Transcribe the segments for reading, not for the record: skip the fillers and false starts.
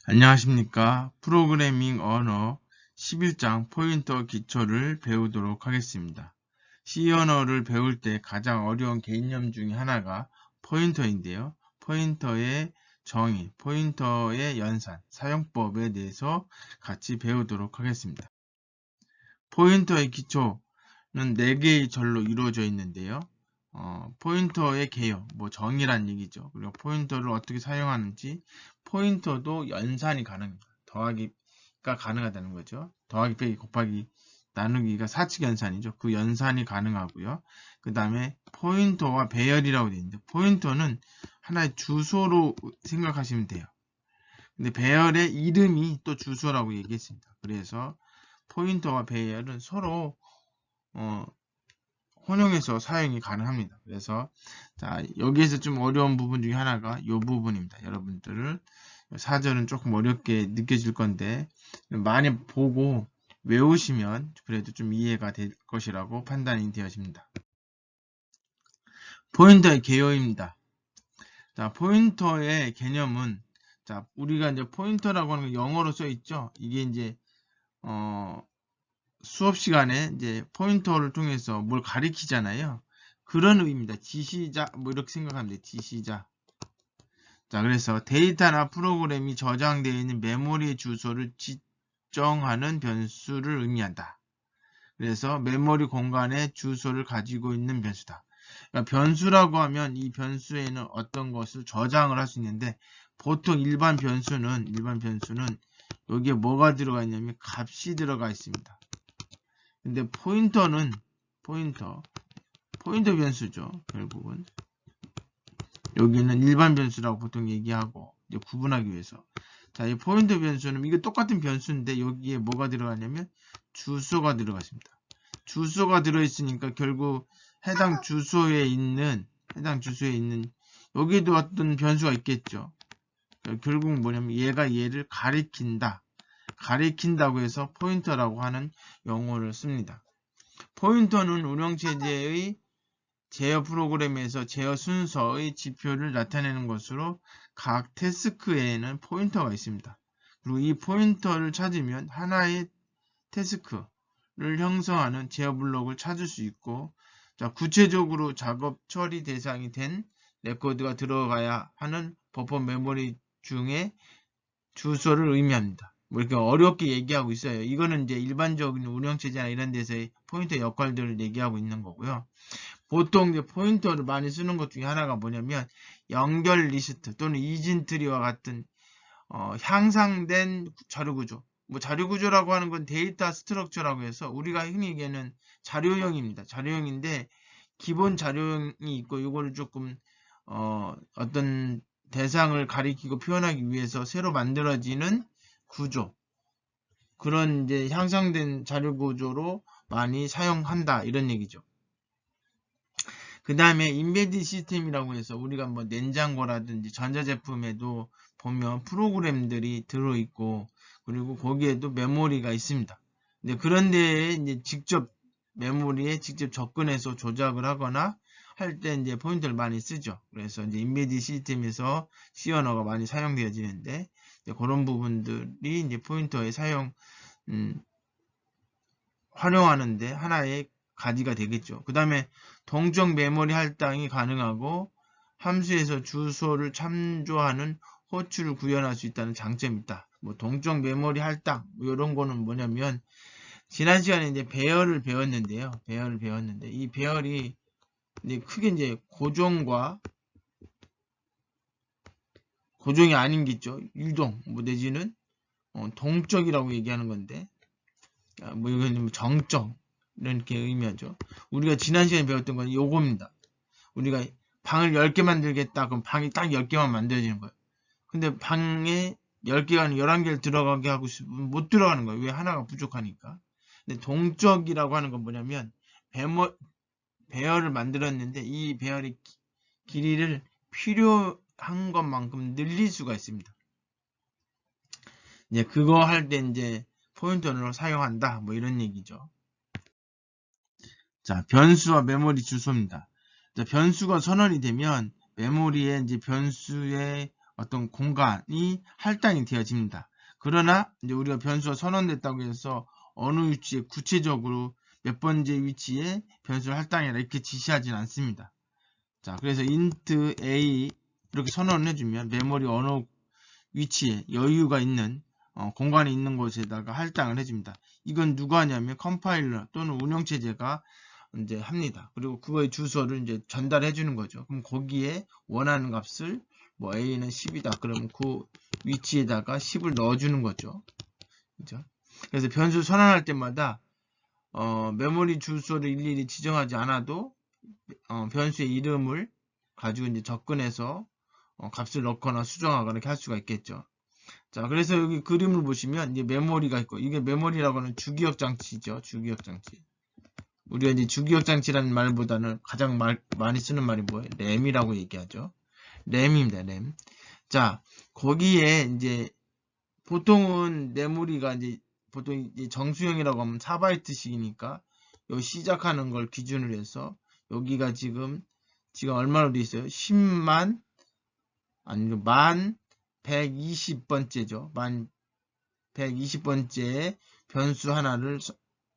안녕하십니까. 프로그래밍 언어 11장 포인터 기초를 배우도록 하겠습니다. C 언어를 배울 때 가장 어려운 개념 중에 하나가 포인터인데요. 포인터의 정의, 포인터의 연산, 사용법에 대해서 같이 배우도록 하겠습니다. 포인터의 기초는 4개의 절로 이루어져 있는데요. 포인터의 개요, 정의란 얘기죠. 그리고 포인터를 어떻게 사용하는지, 포인터도 연산이 가능합니다. 더하기가 가능하다는 거죠. 더하기, 빼기, 곱하기, 나누기가 사칙 연산이죠. 그 연산이 가능하고요. 그 다음에 포인터와 배열이라고 되어 있는데, 포인터는 하나의 주소로 생각하시면 돼요. 근데 배열의 이름이 또 주소라고 얘기했습니다. 그래서 포인터와 배열은 서로 혼용해서 사용이 가능합니다. 그래서 여기에서 좀 어려운 부분 중에 하나가 이 부분입니다. 여러분들을 사전은 조금 어렵게 느껴질 건데 많이 보고 외우시면 그래도 좀 이해가 될 것이라고 판단이 되어집니다. 포인터의 개요입니다. 포인터의 개념은 우리가 이제 포인터라고 하는 거 영어로 써 있죠. 이게 이제 수업 시간에 이제 포인터를 통해서 뭘 가리키잖아요. 그런 의미입니다. 지시자, 이렇게 생각하면 돼요. 지시자. 그래서 데이터나 프로그램이 저장되어 있는 메모리 주소를 지정하는 변수를 의미한다. 그래서 메모리 공간에 주소를 가지고 있는 변수다. 그러니까 변수라고 하면 이 변수에는 어떤 것을 저장을 할 수 있는데 보통 일반 변수는 여기에 뭐가 들어가 있냐면 값이 들어가 있습니다. 근데 포인터는 포인터 변수죠. 결국은 여기는 일반 변수라고 보통 얘기하고 이제 구분하기 위해서 이 포인터 변수는 이게 똑같은 변수인데 여기에 뭐가 들어가냐면 주소가 들어갔습니다. 주소가 들어있으니까 결국 해당 주소에 있는 여기에도 어떤 변수가 있겠죠. 결국 뭐냐면 얘가 얘를 가리킨다고 해서 포인터라고 하는 용어를 씁니다. 포인터는 운영체제의 제어 프로그램에서 제어 순서의 지표를 나타내는 것으로 각 태스크에는 포인터가 있습니다. 그리고 이 포인터를 찾으면 하나의 태스크를 형성하는 제어 블록을 찾을 수 있고 구체적으로 작업 처리 대상이 된 레코드가 들어가야 하는 버퍼 메모리 중에 주소를 의미합니다. 이렇게 어렵게 얘기하고 있어요. 이거는 이제 일반적인 운영체제나 이런 데서의 포인터 역할들을 얘기하고 있는 거고요. 보통 이제 포인터를 많이 쓰는 것 중에 하나가 뭐냐면 연결 리스트 또는 이진트리와 같은 향상된 자료구조. 자료구조라고 하는 건 데이터 스트럭처라고 해서 우리가 흔히 얘기하는 자료형입니다. 자료형인데 기본 자료형이 있고 이거를 조금 어떤 대상을 가리키고 표현하기 위해서 새로 만들어지는 구조. 그런 이제 향상된 자료 구조로 많이 사용한다 이런 얘기죠. 그 다음에 인베디드 시스템이라고 해서 우리가 냉장고라든지 전자제품에도 보면 프로그램들이 들어있고 그리고 거기에도 메모리가 있습니다. 그런데 이제 직접 메모리에 직접 접근해서 조작을 하거나 할 때 이제 포인터를 많이 쓰죠. 그래서 이제 인베디드 시스템에서 C 언어가 많이 사용되어지는데 그런 부분들이 이제 포인터의 활용하는데 하나의 가지가 되겠죠. 그 다음에 동적 메모리 할당이 가능하고 함수에서 주소를 참조하는 호출을 구현할 수 있다는 장점이 있다. 동적 메모리 할당 이런 거는 뭐냐면 지난 시간에 이제 배열을 배웠는데요. 이 배열이 이제 크게 이제 고종이 아닌 게 있죠. 유동 내지는 동적이라고 얘기하는 건데 이건 정적 이렇게 의미하죠. 우리가 지난 시간에 배웠던 건 요겁니다. 우리가 방을 10개 만들겠다. 그럼 방이 딱 10개만 만들어지는 거예요. 근데 방에 10개가 아니라 11개를 들어가게 하고 싶으면 못 들어가는 거예요. 왜? 하나가 부족하니까. 근데 동적이라고 하는 건 뭐냐면 배열을 만들었는데 이 배열의 길이를 필요한 것만큼 늘릴 수가 있습니다. 이제 그거 할 때 이제 포인터를 사용한다. 이런 얘기죠. 변수와 메모리 주소입니다. 변수가 선언이 되면 메모리에 이제 변수의 어떤 공간이 할당이 되어집니다. 그러나 이제 우리가 변수가 선언됐다고 해서 어느 위치에 구체적으로 몇 번째 위치에 변수를 할당해라 이렇게 지시하지는 않습니다. 자, 그래서 int a 이렇게 선언을 해주면 메모리 어느 위치에 여유가 있는 공간이 있는 곳에다가 할당을 해줍니다. 이건 누가 하냐면 컴파일러 또는 운영체제가 이제 합니다. 그리고 그거의 주소를 이제 전달해 주는 거죠. 그럼 거기에 원하는 값을 뭐 a는 10이다. 그러면 그 위치에다가 10을 넣어 주는 거죠. 그죠? 그래서 변수 선언할 때마다 메모리 주소를 일일이 지정하지 않아도 변수의 이름을 가지고 이제 접근해서 값을 넣거나 수정하거나 이렇게 할 수가 있겠죠. 자, 그래서 여기 그림을 보시면 이제 메모리가 있고, 이게 메모리라고 하는 주기억 장치죠. 주기억 장치. 우리가 이제 주기억 장치라는 말보다는 가장 많이 쓰는 말이 뭐예요? 램이라고 얘기하죠. 램입니다, 램. 자, 거기에 이제 보통은 메모리가 이제 보통 이제 정수형이라고 하면 4바이트씩이니까 요 시작하는 걸 기준으로 해서 여기가 지금 얼마로 돼 있어요? 10만 아니 만 120번째죠. 만 120번째 변수 하나를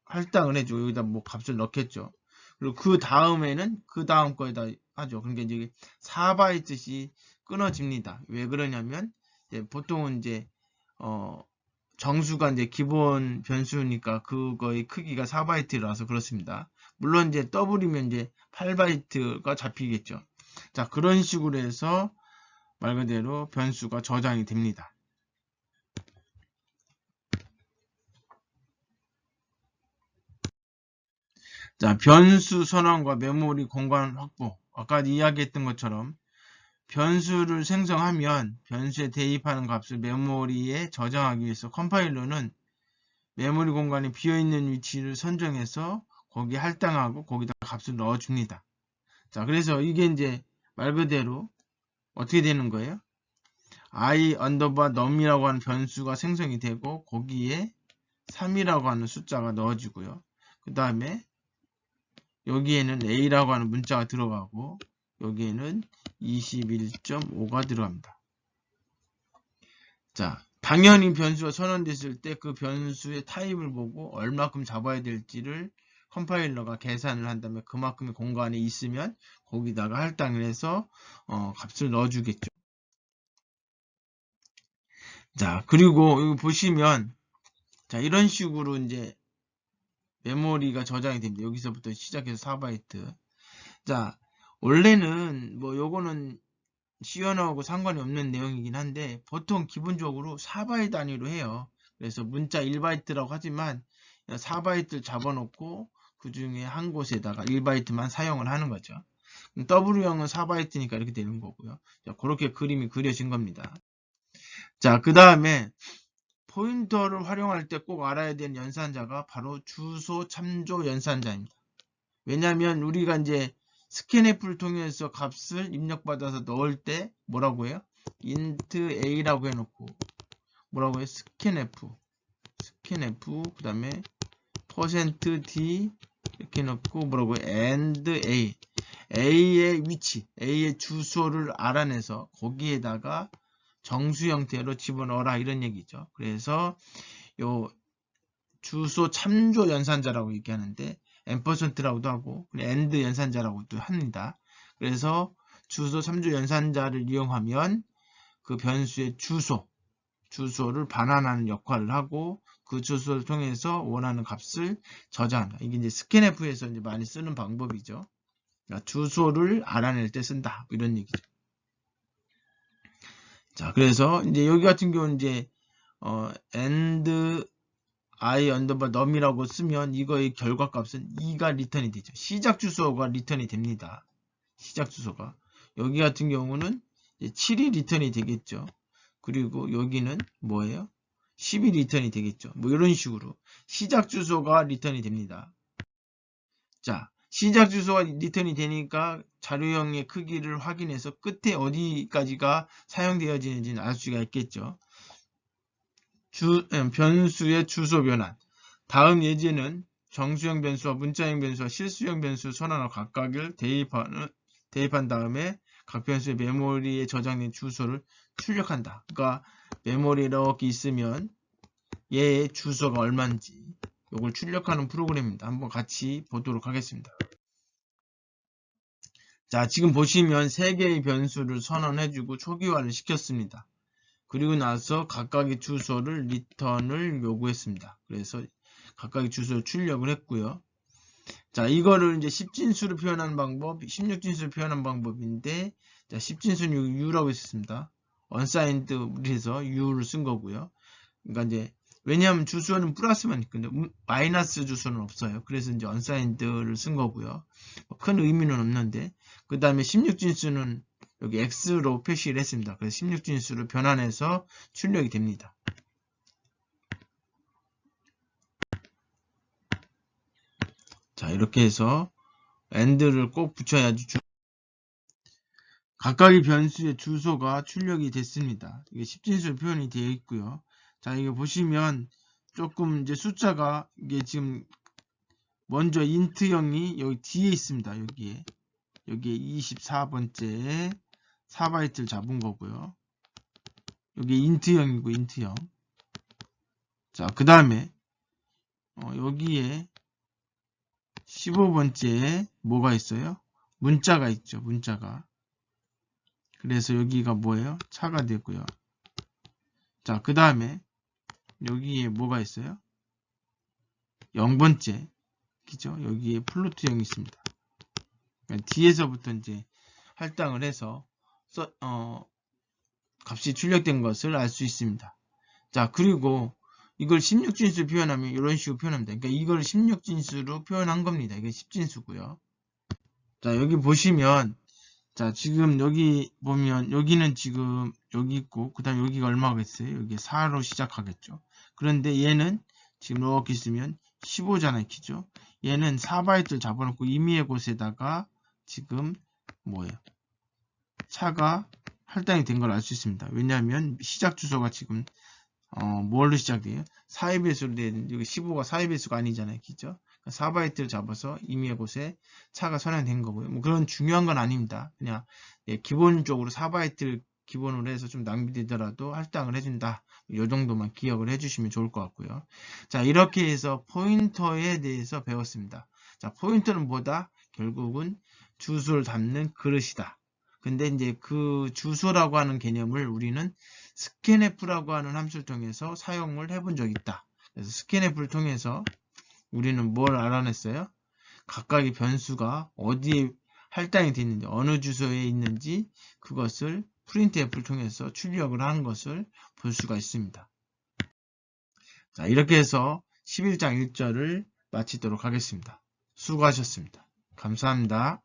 할당을 해줘. 여기다 뭐 값을 넣겠죠. 그리고 그 다음에는 그 다음 거에다 하죠. 그러니까 이제 4바이트씩 끊어집니다. 왜 그러냐면 이제 보통은 이제 정수가 이제 기본 변수니까 그거의 크기가 4바이트라서 그렇습니다. 물론 이제 더블이면 이제 8바이트가 잡히겠죠. 자, 그런 식으로 해서 말 그대로 변수가 저장이 됩니다. 자, 변수 선언과 메모리 공간 확보. 아까 이야기했던 것처럼 변수를 생성하면 변수에 대입하는 값을 메모리에 저장하기 위해서 컴파일러는 메모리 공간이 비어있는 위치를 선정해서 거기에 할당하고 거기다 값을 넣어줍니다. 자, 그래서 이게 이제 말 그대로 어떻게 되는 거예요? i num이라고 하는 변수가 생성이 되고 거기에 3이라고 하는 숫자가 넣어지고요. 그 다음에 여기에는 a라고 하는 문자가 들어가고 여기에는 21.5가 들어갑니다. 자, 당연히 변수가 선언됐을 때 그 변수의 타입을 보고 얼마큼 잡아야 될지를 컴파일러가 계산을 한 다음에 그만큼의 공간이 있으면 거기다가 할당을 해서 값을 넣어주겠죠. 자, 그리고 여기 보시면 자, 이런 식으로 이제 메모리가 저장이 됩니다. 여기서부터 시작해서 4바이트. 자, 원래는 뭐 요거는 시연하고 상관이 없는 내용이긴 한데 보통 기본적으로 4바이트 단위로 해요. 그래서 문자 1바이트라고 하지만 4바이트를 잡아놓고 그 중에 한 곳에다가 1바이트만 사용을 하는 거죠. W형은 4바이트니까 이렇게 되는 거고요. 자, 그렇게 그림이 그려진 겁니다. 자, 그 다음에 포인터를 활용할 때 꼭 알아야 되는 연산자가 바로 주소 참조 연산자입니다. 왜냐하면 우리가 이제 스캔F를 통해서 값을 입력받아서 넣을 때 뭐라고 해요? int a라고 해놓고 뭐라고 해요? scanf 그 다음에 %d 이렇게 넣고 뭐라고 해요? and a의 위치, a의 주소를 알아내서 거기에다가 정수 형태로 집어넣어라 이런 얘기죠. 그래서 요 주소 참조 연산자라고 얘기하는데 앰퍼센트라고도 하고 and 연산자라고도 합니다. 그래서 주소 참조 연산자를 이용하면 그 변수의 주소를 반환하는 역할을 하고 그 주소를 통해서 원하는 값을 저장한다. 이게 이제 스캔F에서 이제 많이 쓰는 방법이죠. 그러니까 주소를 알아낼 때 쓴다. 이런 얘기죠. 자, 그래서 이제 여기 같은 경우는 이제 and i num이라고 쓰면 이거의 결과값은 2가 리턴이 되죠. 시작 주소가 리턴이 됩니다. 시작 주소가. 여기 같은 경우는 7이 리턴이 되겠죠. 그리고 여기는 뭐예요? 10이 리턴이 되겠죠. 뭐 이런 식으로 시작 주소가 리턴이 됩니다. 자, 시작 주소가 리턴이 되니까 자료형의 크기를 확인해서 끝에 어디까지가 사용되어지는지는 알 수가 있겠죠. 변수의 주소 변환. 다음 예제는 정수형 변수와 문자형 변수와 실수형 변수 선언을 각각을 대입한 다음에 각 변수의 메모리에 저장된 주소를 출력한다. 그러니까 메모리에 이렇게 있으면 얘의 주소가 얼마인지 이걸 출력하는 프로그램입니다. 한번 같이 보도록 하겠습니다. 자, 지금 보시면 3개의 변수를 선언해주고 초기화를 시켰습니다. 그리고 나서 각각의 주소를 리턴을 요구했습니다. 그래서 각각의 주소를 출력을 했고요. 자, 이거를 이제 10진수로 표현하는 방법, 16진수로 표현하는 방법인데, 자, 10진수는 U라고 했습니다. unsigned 해서 U를 쓴 거고요. 그러니까 이제, 왜냐하면 주소는 플러스만 있거든요. 마이너스 주소는 없어요. 그래서 이제 unsigned를 쓴 거고요. 큰 의미는 없는데, 그 다음에 16진수는 여기 X로 표시를 했습니다. 그래서 16진수로 변환해서 출력이 됩니다. 자, 이렇게 해서 AND를 꼭 붙여야지 각각의 변수의 주소가 출력이 됐습니다. 이게 10진수로 표현이 되어 있고요. 자, 이거 보시면 조금 이제 숫자가 이게 지금 먼저 int형이 여기 뒤에 있습니다. 여기에 24번째 4바이트를 잡은 거고요. 여기 int형이고 int형. 자, 그 다음에 여기에 15번째에 뭐가 있어요? 문자가 있죠. 문자가. 그래서 여기가 뭐예요? 차가 되고요. 자, 그 다음에 여기에 뭐가 있어요? 0번째 그죠? 여기에 플로트형이 있습니다. 그러니까 뒤에서부터 이제 할당을 해서 값이 출력된 것을 알 수 있습니다. 자, 그리고 이걸 16진수로 표현하면 이런 식으로 표현합니다. 그러니까 이걸 16진수로 표현한 겁니다. 이게 10진수고요. 자, 여기 보시면 자, 지금 여기 보면 여기는 지금 여기 있고 그 다음에 여기가 얼마겠어요? 여기 4로 시작하겠죠. 그런데 얘는 지금 이렇게 있으면 15잖아요. 키죠? 얘는 4바이트를 잡아놓고 임의의 곳에다가 지금 뭐예요? 차가 할당이 된 걸 알 수 있습니다. 왜냐하면 시작 주소가 지금 뭘로 시작돼요? 4의 배수로 된 여기 15가 4의 배수가 아니잖아요. 그죠? 4바이트를 잡아서 임의의 곳에 차가 선언된 거고요. 뭐 그런 중요한 건 아닙니다. 그냥 기본적으로 4바이트를 기본으로 해서 좀 낭비되더라도 할당을 해준다. 이 정도만 기억을 해주시면 좋을 것 같고요. 자, 이렇게 해서 포인터에 대해서 배웠습니다. 자, 포인터는 뭐다? 결국은 주소를 담는 그릇이다. 근데 이제 그 주소라고 하는 개념을 우리는 scanf라고 하는 함수를 통해서 사용을 해본 적이 있다. 그래서 scanf를 통해서 우리는 뭘 알아냈어요? 각각의 변수가 어디에 할당이 되어 있는지, 어느 주소에 있는지 그것을 printf를 통해서 출력을 한 것을 볼 수가 있습니다. 자, 이렇게 해서 11장 1절을 마치도록 하겠습니다. 수고하셨습니다. 감사합니다.